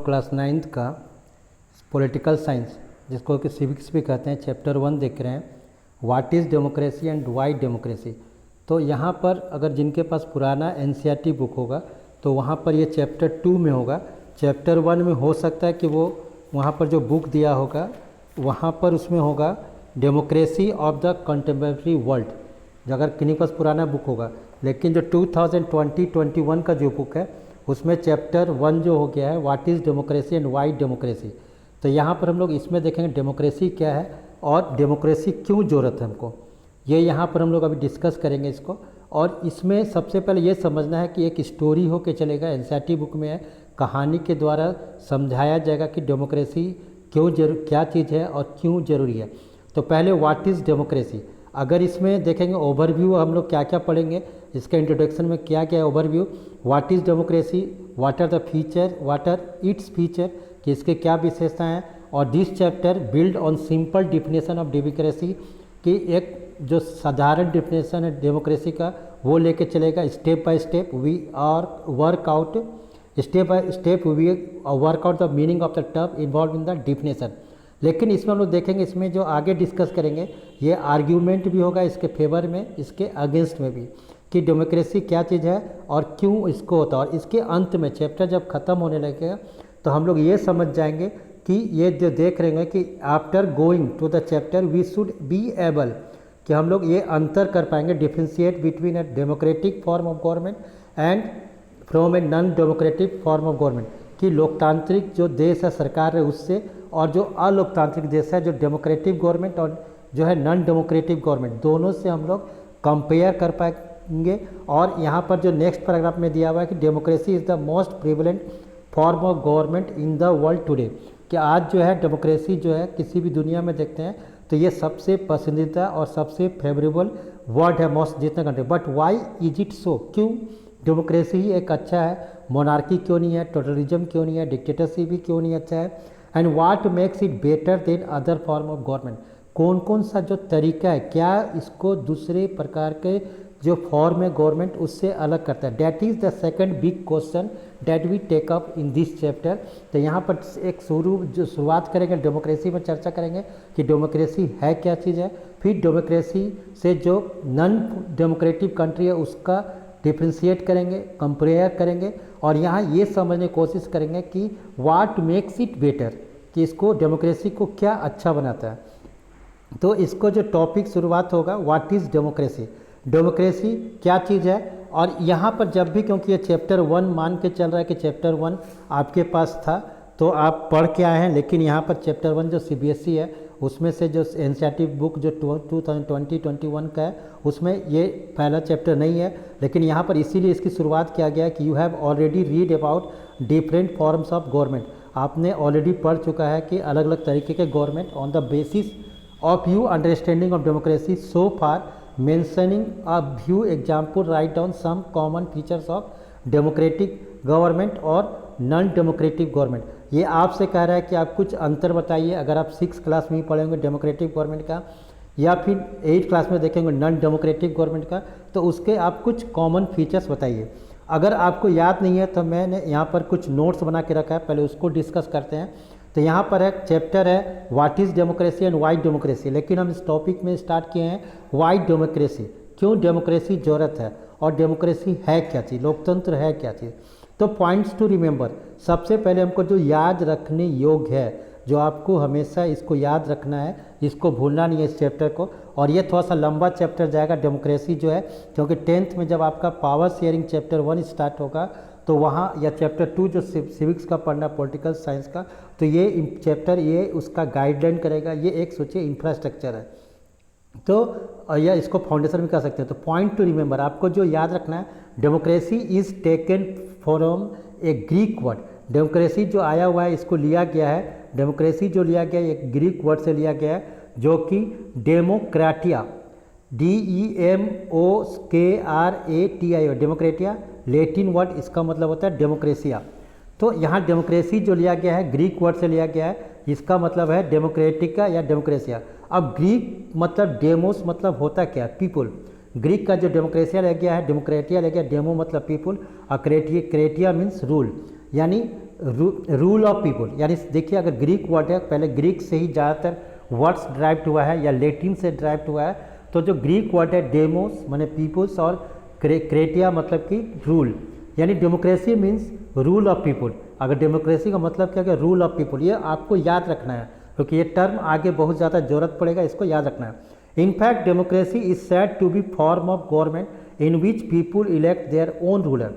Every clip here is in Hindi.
क्लास 9th का पॉलिटिकल साइंस, जिसको कि सिविक्स भी कहते हैं, चैप्टर 1 देख रहे हैं, what is democracy and Y democracy. तो यहाँ पर अगर जिनके पास पुराना एनसीईआरटी बुक होगा तो वहाँ पर ये चैप्टर 2 में होगा। चैप्टर 1 में हो सकता है कि वो वहाँ पर जो बुक दिया होगा वहाँ पर उसमें होगा democracy of the contemporary world, जो अगर किन्हीं पास पुराना बुक होगा। लेकिन जो 2020-21 का जो बुक है उसमें चैप्टर 1 जो हो गया है what is democracy and Y democracy. तो यहाँ पर हम लोग इसमें देखेंगे डेमोक्रेसी क्या है और डेमोक्रेसी क्यों ज़रूरत है हमको, ये यहाँ पर हम लोग अभी डिस्कस करेंगे इसको। और इसमें सबसे पहले ये समझना है कि एक स्टोरी हो के चलेगा, एनसीईआरटी बुक में है, कहानी के द्वारा समझाया जाएगा कि डेमोक्रेसी क्यों क्या चीज़ है और क्यों ज़रूरी है। तो पहले व्हाट इज़ डेमोक्रेसी, अगर इसमें देखेंगे ओवरव्यू हम लोग क्या क्या पढ़ेंगे, इसके इंट्रोडक्शन में क्या क्या है overview, what is democracy, what are the feature, what are its feature, कि इसके क्या विशेषताएं हैं। और this chapter build on simple definition of democracy, कि एक जो साधारण डिफिनेशन है डेमोक्रेसी का वो लेके चलेगा। Step by step we are work out, step by step we work out the meaning of the term involve in the definition. लेकिन इसमें हम लोग देखेंगे, इसमें जो आगे डिस्कस करेंगे ये आर्ग्यूमेंट भी होगा इसके फेवर में, इसके अगेंस्ट में भी, कि डेमोक्रेसी क्या चीज़ है और क्यों इसको होता है। और इसके अंत में चैप्टर जब ख़त्म होने लगेगा तो हम लोग ये समझ जाएंगे कि ये जो देख रहे हैं कि after going to the chapter we should be able, कि हम लोग ये अंतर कर पाएंगे, differentiate between a democratic form of government and from a non democratic form of government, कि लोकतांत्रिक जो देश है सरकार है उससे, और जो अलोकतांत्रिक देश है जो डेमोक्रेटिक गवर्नमेंट और जो है नॉन डेमोक्रेटिक गवर्नमेंट, दोनों से हम लोग कंपेयर कर पाएंगे। और यहाँ पर जो नेक्स्ट पैराग्राफ में दिया हुआ है कि democracy is the most prevalent form of government in the world today, कि आज जो है डेमोक्रेसी जो है किसी भी दुनिया में देखते हैं तो ये सबसे पसंदीदा और सबसे फेवरेबल वर्ड है मोस्ट जितने country. But why is it so, क्यों डेमोक्रेसी ही एक अच्छा है, मोनार्की क्यों नहीं है, टोटलिज्म क्यों नहीं है, डिक्टेटरशिप भी क्यों नहीं अच्छा है, and what makes it better than other form of government, कौन कौन सा जो तरीका है क्या इसको दूसरे प्रकार के जो फॉर्म है गवर्नमेंट उससे अलग करता है। That is the second big question that we take up in this chapter. तो यहाँ पर एक शुरुआत करेंगे, डेमोक्रेसी में चर्चा करेंगे कि डेमोक्रेसी है क्या चीज़ है, फिर डेमोक्रेसी से जो नॉन डेमोक्रेटिक कंट्री है उसका डिफ्रेंशिएट करेंगे, कंपेयर करेंगे, और यहाँ ये समझने की कोशिश करेंगे कि व्हाट मेक्स इट बेटर, कि इसको डेमोक्रेसी को क्या अच्छा बनाता है। तो इसको जो टॉपिक शुरुआत होगा व्हाट इज़ डेमोक्रेसी, डेमोक्रेसी क्या चीज़ है। और यहाँ पर जब भी, क्योंकि ये चैप्टर 1 मान के चल रहा है कि चैप्टर 1 आपके पास था तो आप पढ़ के आए हैं, लेकिन यहाँ पर चैप्टर 1 जो सीबीएसई है उसमें से जो एनसीईआरटी बुक जो 2020-21 का है उसमें ये पहला चैप्टर नहीं है, लेकिन यहाँ पर इसीलिए इसकी शुरुआत किया गया है कि you have already read about different forms of government, आपने ऑलरेडी पढ़ चुका है कि अलग अलग तरीके के government on the basis of you understanding of democracy so far mentioning a few example, write down some common features of democratic government और नॉन डेमोक्रेटिक गवर्नमेंट। ये आपसे कह रहा है कि आप कुछ अंतर बताइए, अगर आप 6th क्लास में ही पढ़ेंगे डेमोक्रेटिक गवर्नमेंट का या फिर 8th क्लास में देखेंगे नॉन डेमोक्रेटिक गवर्नमेंट का, तो उसके आप कुछ कॉमन फीचर्स बताइए। अगर आपको याद नहीं है तो मैंने यहाँ पर कुछ नोट्स बना के रखा है, पहले उसको डिस्कस करते हैं। तो यहाँ पर एक चैप्टर है what is democracy and Y democracy, लेकिन हम इस टॉपिक में स्टार्ट किए हैं वाई डेमोक्रेसी, क्यों डेमोक्रेसी ज़रूरत है और डेमोक्रेसी है क्या चीज़, लोकतंत्र है क्या चीज़। तो पॉइंट्स टू रिमेंबर, सबसे पहले हमको जो याद रखने योग्य है, जो आपको हमेशा इसको याद रखना है, इसको भूलना नहीं है इस चैप्टर को। और ये थोड़ा सा लंबा चैप्टर जाएगा डेमोक्रेसी जो है, क्योंकि 10th में जब आपका पावर शेयरिंग चैप्टर 1 स्टार्ट होगा तो वहाँ, या चैप्टर 2 जो सिविक्स का पढ़ना पॉलिटिकल साइंस का, तो ये चैप्टर ये उसका गाइडलाइन करेगा। ये एक सोचिए इंफ्रास्ट्रक्चर है, तो या इसको फाउंडेशन भी कह सकते हैं। तो पॉइंट टू रिमेंबर, आपको जो याद रखना है, democracy is taken from A Greek word, democracy जो आया हुआ है इसको लिया गया है, डेमोक्रेसी जो लिया गया है एक ग्रीक वर्ड से लिया गया है जो कि demokratia, DEMOKRATIA, demokratia Latin word, इसका मतलब होता है डेमोक्रेसिया। तो यहाँ डेमोक्रेसी जो लिया गया है ग्रीक वर्ड से लिया गया है, इसका मतलब है डेमोक्रेटिका या डेमोक्रेसिया। अब ग्रीक मतलब डेमोस मतलब होता क्या, पीपुल, ग्रीक का जो डेमोक्रेसिया ले गया है, डेमोक्रेटिया ले गया, डेमो मतलब पीपुल, और क्रेटिया मीन्स रूल, यानी रूल ऑफ पीपल, यानी देखिए अगर ग्रीक वर्ड है, पहले ग्रीक से ही ज़्यादातर वर्ड्स ड्राइव हुआ है या लेटिन से ड्राइव हुआ है, तो जो ग्रीक वर्ड है डेमोस माने पीपल्स और क्रेटिया मतलब कि रूल, यानी democracy means rule of people. अगर डेमोक्रेसी का मतलब क्या है, रूल ऑफ पीपल, ये आपको याद रखना है क्योंकि ये टर्म आगे बहुत ज़्यादा ज़रूरत पड़ेगा, इसको याद रखना है। In fact democracy is said to be form of government in which people elect their own ruler,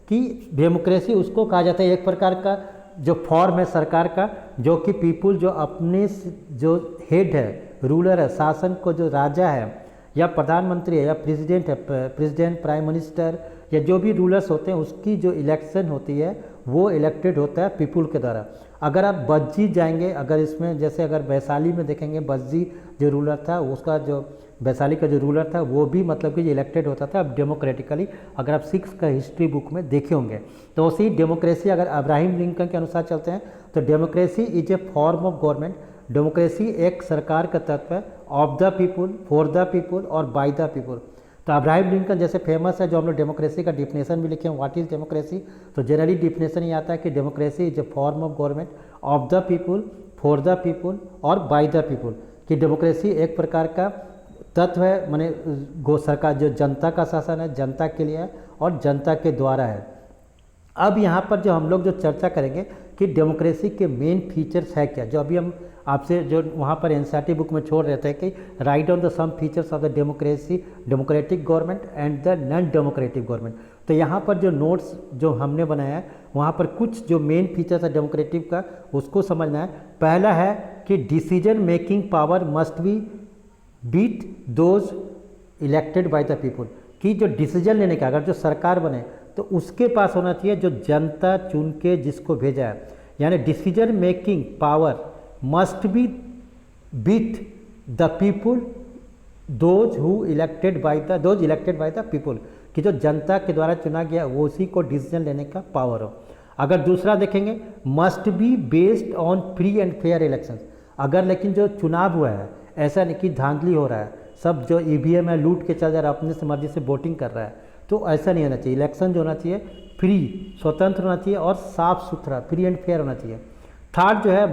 कि डेमोक्रेसी उसको कहा जाता है एक प्रकार का जो फॉर्म है सरकार का, जो कि पीपल जो अपने जो हेड है, रूलर है, शासन को जो राजा है या प्रधानमंत्री है या प्रेसिडेंट है, प्रेसिडेंट प्राइम मिनिस्टर या जो भी रूलर्स होते हैं, उसकी जो इलेक्शन होती है वो इलेक्टेड होता है पीपल के द्वारा। अगर आप बज्जी जाएंगे, अगर इसमें जैसे अगर वैशाली में देखेंगे, बज्जी जो रूलर था उसका जो वैशाली का जो रूलर था वो भी मतलब कि इलेक्टेड होता था अब डेमोक्रेटिकली, अगर आप सिक्स का हिस्ट्री बुक में देखे होंगे। तो उसी डेमोक्रेसी अगर अब्राहम लिंकन के अनुसार चलते हैं तो democracy is a form of government, democracy एक सरकार का तत्व है, of the people, for the people और बाय द पीपल। तो अब्राहम लिंकन जैसे फेमस है, जो हम लोग डेमोक्रेसी का डिफिनेशन भी लिखे हैं, व्हाट इज डेमोक्रेसी, तो जनरली डिफिनेशन ये आता है कि democracy is a form of government of the people, for the people और बाय द पीपल, कि डेमोक्रेसी एक प्रकार का तत्व है, माने गो सरकार जो जनता का शासन है, जनता के लिए है और जनता के द्वारा है। अब यहाँ पर जो हम लोग जो चर्चा करेंगे कि डेमोक्रेसी के मेन फीचर्स है क्या, जो अभी हम आपसे जो वहाँ पर एनसीईआरटी बुक में छोड़ रहे थे कि right on the some features of the democracy, democratic government and the non democratic government. तो यहाँ पर जो नोट्स जो हमने बनाया है वहाँ पर कुछ जो मेन फीचर्स है डेमोक्रेटिक का उसको समझना है। पहला है कि decision making power must be beat those elected by the people, कि जो डिसीजन लेने का अगर जो सरकार बने तो उसके पास होना चाहिए जो जनता चुन के जिसको भेजा है, यानी decision making power must be beat the people those who elected by the people, कि जो जनता के द्वारा चुना गया वो उसी को डिसीजन लेने का पावर हो। अगर दूसरा देखेंगे must be based on free and fair elections, अगर लेकिन जो चुनाव हुआ है ऐसा नहीं कि धांधली हो रहा है, सब जो ईवीएम है लूट के चल जा रहा है, अपने से मर्जी से वोटिंग कर रहा है, तो ऐसा नहीं होना चाहिए। इलेक्शन जो होना चाहिए फ्री, स्वतंत्र होना चाहिए और साफ सुथरा, फ्री एंड फेयर होना चाहिए। थर्ड जो है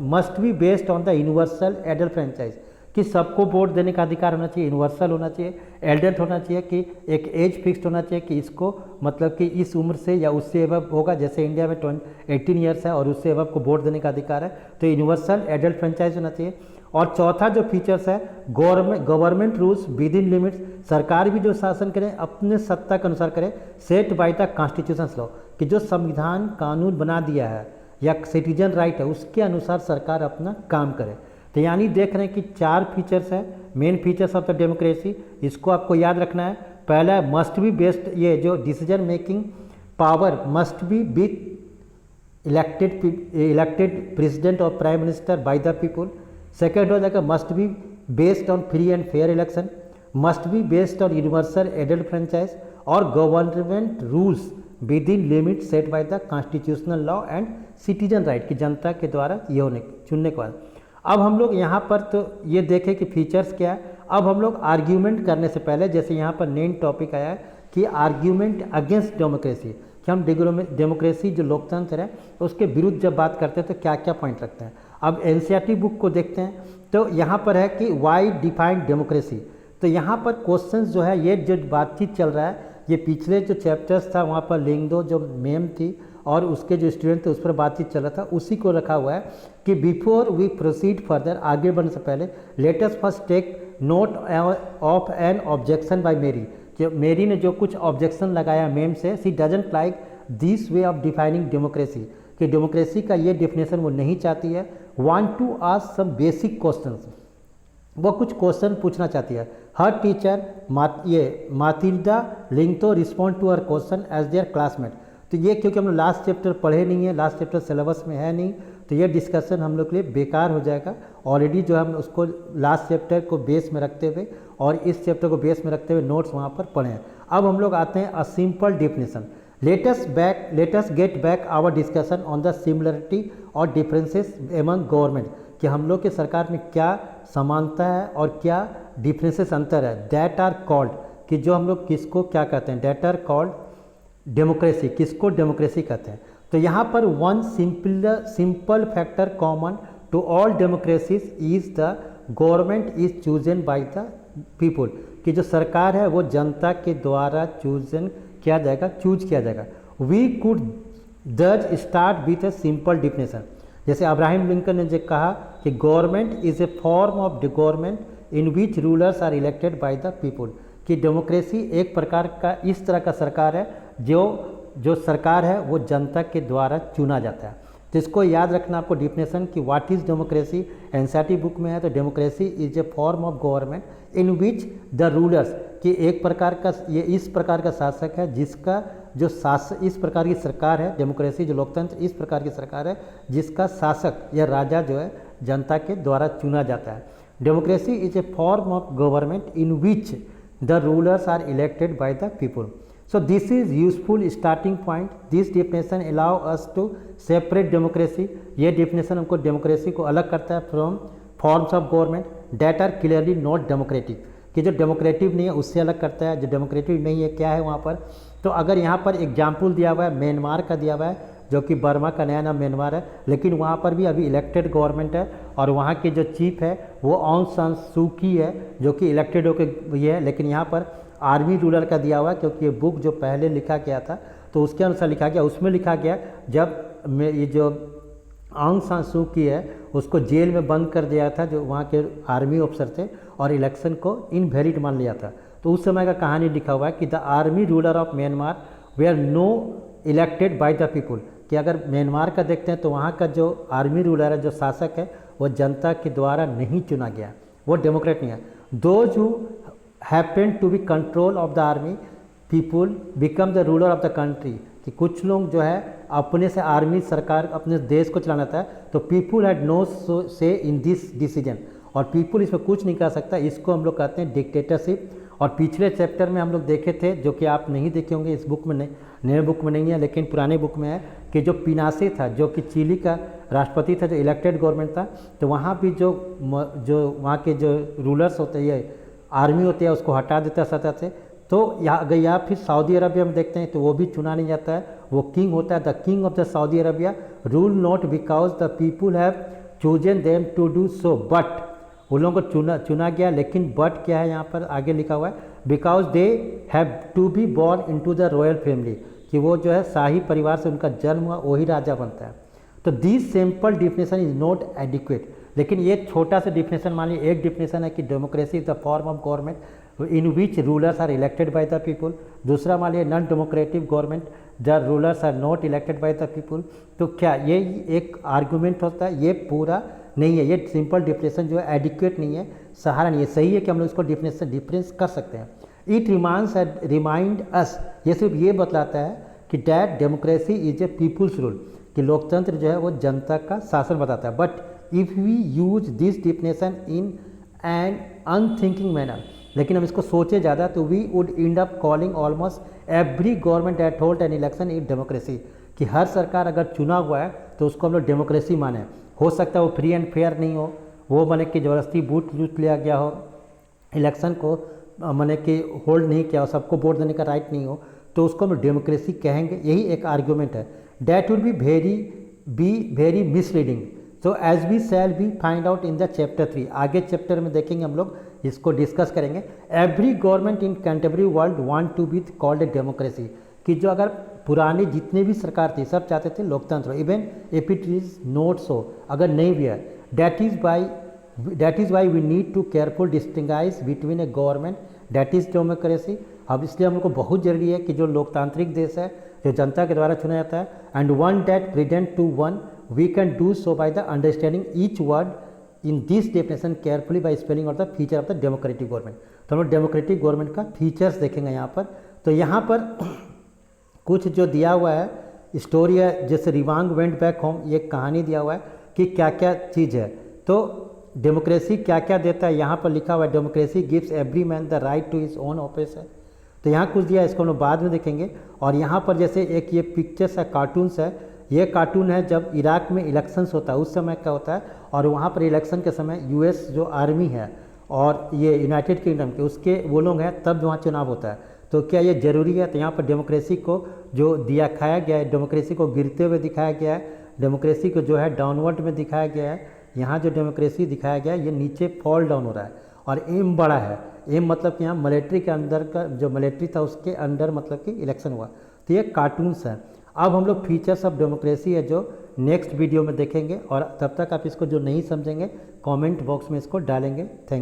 must be based on the universal adult franchise, कि सबको वोट देने का अधिकार होना चाहिए, यूनिवर्सल होना चाहिए, एडल्ट होना चाहिए, कि एक एज फिक्स्ड होना चाहिए कि इसको मतलब कि इस उम्र से या उससे एबव होगा, जैसे इंडिया में 18 ईयर्स है और उससे एबव को वोट देने का अधिकार है, तो यूनिवर्सल एडल्ट फ्रेंचाइज होना चाहिए। और चौथा जो फीचर्स है government rules with in limits, सरकार भी जो शासन करे अपने सत्ता के अनुसार करे, set by the constitution law, कि जो संविधान कानून बना दिया है या सिटीजन राइट है उसके अनुसार सरकार अपना काम करे। तो यानी देख रहे हैं कि 4 फीचर्स है main features of the democracy, इसको आपको याद रखना है। पहला मस्ट बी बेस्ड, ये जो decision making power must be with elected president और prime minister by the people. Second हो जाएगा must be based on free and fair election, must be based on universal adult franchise और government rules within limit set by the constitutional law and citizen right, की जनता के द्वारा ये होने चुनने के बाद। अब हम लोग यहाँ पर तो ये देखें कि फीचर्स क्या है। अब हम लोग आर्ग्यूमेंट करने से पहले, जैसे यहाँ पर मेन टॉपिक आया है कि आर्ग्यूमेंट अगेंस्ट डेमोक्रेसी, कि हम डेमोक्रेसी जो लोकतंत्र है उसके विरुद्ध जब बात करते हैं तो क्या क्या पॉइंट रखते हैं। अब एनसीईआरटी बुक को देखते हैं तो यहाँ पर है कि वाई डिफाइंड डेमोक्रेसी। तो यहाँ पर क्वेश्चंस जो है, ये जो बातचीत चल रहा है, ये पिछले जो चैप्टर्स था वहाँ पर लिंगदो जो मैम थी और उसके जो स्टूडेंट थे उस पर बातचीत चल रहा था, उसी को रखा हुआ है कि बिफोर वी प्रोसीड फर्दर, आगे बढ़ने से पहले let us first take note of an objection by Merry, कि मेरी ने जो कुछ ऑब्जेक्शन लगाया मैम से, she doesn't like this way of defining democracy, कि डेमोक्रेसी का ये डिफिनेशन वो नहीं चाहती है। Want to ask some basic questions, वो कुछ क्वेश्चन पूछना चाहती है। हर टीचर मातिल्डा लिंगतो respond to her question as their classmate. तो ये क्योंकि हम लोग लास्ट चैप्टर पढ़े नहीं है, लास्ट चैप्टर सिलेबस में है नहीं, तो ये डिस्कशन हम लोग के लिए बेकार हो जाएगा। ऑलरेडी जो हम उसको लास्ट चैप्टर को बेस में रखते हुए और इस चैप्टर को बेस में रखते हुए नोट्स वहाँ पर पढ़े हैं। अब हम लोग आते हैं a simple definition. Let us get back our discussion on the similarity और डिफरेंसेस एमंग गवर्नमेंट, कि हम लोग के सरकार में क्या समानता है और क्या डिफरेंसेस अंतर है। दैट आर कॉल्ड, कि जो हम लोग किसको क्या कहते हैं, दैट आर कॉल्ड डेमोक्रेसी, किसको डेमोक्रेसी कहते हैं। तो यहाँ पर one simple factor common to all democracies is the government is chosen by the people, कि जो सरकार है वो जनता के द्वारा चूज किया जाएगा। वी कुड दर्ज start with a simple definition, जैसे अब्राहम लिंकन ने जो कहा कि government is a form of the government in which rulers are elected by the people, कि डेमोक्रेसी एक प्रकार का इस तरह का सरकार है जो सरकार है वो जनता के द्वारा चुना जाता है। तो इसको याद रखना आपको डिफिनेशन कि what is democracy, NCERT book में है। तो democracy is a form of government in which the rulers, कि एक प्रकार का ये इस प्रकार का शासक है जिसका जो शासक, इस प्रकार की सरकार है डेमोक्रेसी, जो लोकतंत्र इस प्रकार की सरकार है जिसका शासक या राजा जो है जनता के द्वारा चुना जाता है। Democracy is a form of government in which the rulers are elected by the people. So this is useful starting point. This definition allow us to separate democracy. ये definition हमको democracy को अलग करता है from forms of government that are clearly not democratic, कि जो डेमोक्रेटिव नहीं है उससे अलग करता है। जो डेमोक्रेटिव नहीं है क्या है वहाँ पर, तो अगर यहाँ पर एग्जाम्पल दिया हुआ है म्यांमार का दिया हुआ है, जो कि बर्मा का नया नाम म्यांमार है, लेकिन वहाँ पर भी अभी इलेक्टेड गवर्नमेंट है और वहाँ के जो चीफ है वो ऑंग सान सू की है जो कि इलेक्टेड होकर ये है। लेकिन यहाँ पर आर्मी रूलर का दिया हुआ है, क्योंकि ये बुक जो पहले लिखा गया था तो उसके अनुसार लिखा गया, उसमें लिखा गया जब ये जो ऑंग सान सू की है उसको जेल में बंद कर दिया था जो वहाँ के आर्मी ऑफिसर थे और इलेक्शन को इनवैलिड मान लिया था। तो उस समय का कहानी लिखा हुआ है कि the army ruler of Myanmar were no elected by the people, कि अगर म्यांमार का देखते हैं तो वहाँ का जो आर्मी रूलर है, जो शासक है, वो जनता के द्वारा नहीं चुना गया, वो डेमोक्रेट नहीं है। Those who happen to be control of the army people become the ruler of the country, कि कुछ लोग जो है अपने से आर्मी सरकार अपने देश को चलाना था, तो पीपल हैड नो से इन दिस डिसीजन, और पीपल इसमें कुछ नहीं कर सकता। इसको हम लोग कहते हैं डिक्टेटरशिप। और पिछले चैप्टर में हम लोग देखे थे, जो कि आप नहीं देखे होंगे, इस बुक में नहीं, नए बुक में नहीं है लेकिन पुराने बुक में है, कि जो पिनासे था जो कि चिली का राष्ट्रपति था, जो इलेक्टेड गवर्नमेंट था, तो वहाँ भी जो वहाँ के जो रूलर्स होते हैं, आर्मी होते हैं, उसको हटा देता है सत्ता से। तो अगर या फिर सऊदी अरबिया में देखते हैं तो वो भी चुना नहीं जाता है, वो किंग होता है, the king of the Saudi Arabia rule not because the people have chosen them to do so, but उन लोगों को चुना गया, लेकिन बट क्या है यहाँ पर आगे लिखा हुआ है, because they have to be born into the royal family, कि वो जो है शाही परिवार से उनका जन्म हुआ वही राजा बनता है। तो this simple definition is not adequate, लेकिन ये छोटा सा डिफिनेशन, मान लीजिए एक डिफिनेशन है कि democracy is the form of government in which rulers are elected by the people, दूसरा मान लीजिए non democratic government the rulers are not elected by the people. तो क्या ये एक आर्गूमेंट होता है? ये पूरा नहीं है, ये सिंपल डिफिनेशन जो है एडिक्वेट नहीं है, सहारा नहीं है। सही है कि हम लोग इसको डिफरेंस कर सकते हैं। इट रिमाइंड अस, ये सिर्फ ये बतलाता है कि that democracy is a people's rule, कि लोकतंत्र जो है वो जनता का शासन बताता है। But if we use this definition in an unthinking manner, लेकिन हम इसको सोचे ज़्यादा तो we would end up calling almost every government that hold an election in democracy, कि हर सरकार अगर चुना हुआ है तो उसको हम लोग डेमोक्रेसी माने। हो सकता है वो फ्री एंड फेयर नहीं हो, वो माने कि ज़बरदस्ती वोट लूट लिया गया हो, इलेक्शन को माने कि होल्ड नहीं किया हो, सबको वोट देने का राइट नहीं हो, तो उसको हम डेमोक्रेसी कहेंगे। यही एक आर्ग्यूमेंट है। That would be very misleading, तो as we shall be find out in the chapter 3, आगे चैप्टर में देखेंगे हम लोग, इसको डिस्कस करेंगे। Every government in contemporary world want to be called a democracy, कि जो अगर पुरानी जितने भी सरकार थी सब चाहते थे लोकतंत्र, even if it is not so, अगर नहीं भी है, that is why we need to careful distinguish between a government that is democracy. अब इसलिए हम लोग को बहुत जरूरी है कि जो लोकतांत्रिक देश है, जो जनता के द्वारा चुना जाता है, and one that present to one, we can do so by the understanding each word in this definition carefully by spelling of the feature of the democratic government. तो हम लोग डेमोक्रेटिक गवर्नमेंट का फीचर्स देखेंगे यहाँ पर। तो यहाँ पर कुछ जो दिया हुआ है स्टोरी है, जैसे रिवांग वेंट बैक होम, ये कहानी दिया हुआ है कि क्या क्या चीज़ है। तो डेमोक्रेसी क्या क्या देता है, यहाँ पर लिखा हुआ है democracy gives every man the right to his own office है। तो यहाँ कुछ दिया है, इसको हम लोग बाद में देखेंगे। और यहाँ पर जैसे एक ये पिक्चर्स है, कार्टून्स है, ये कार्टून है जब इराक में इलेक्शंस होता है उस समय क्या होता है, और वहाँ पर इलेक्शन के समय यूएस जो आर्मी है और ये यूनाइटेड किंगडम के उसके वो लोग हैं, तब वहाँ चुनाव होता है। तो क्या ये ज़रूरी है? तो यहाँ पर डेमोक्रेसी को जो दिखाया गया है, डेमोक्रेसी को गिरते हुए दिखाया गया है, डेमोक्रेसी को जो है डाउनवर्ड में दिखाया गया है। यहाँ जो डेमोक्रेसी दिखाया गया है ये नीचे फॉल डाउन हो रहा है और एम बड़ा है। एम मतलब कि यहाँ मिलिट्री के अंदर का जो मिलिट्री था उसके अंडर मतलब कि इलेक्शन हुआ। तो ये कार्टून्स है। अब हम लोग फीचर्स ऑफ डेमोक्रेसी है जो नेक्स्ट वीडियो में देखेंगे, और तब तक आप इसको जो नहीं समझेंगे कमेंट बॉक्स में इसको डालेंगे। थैंक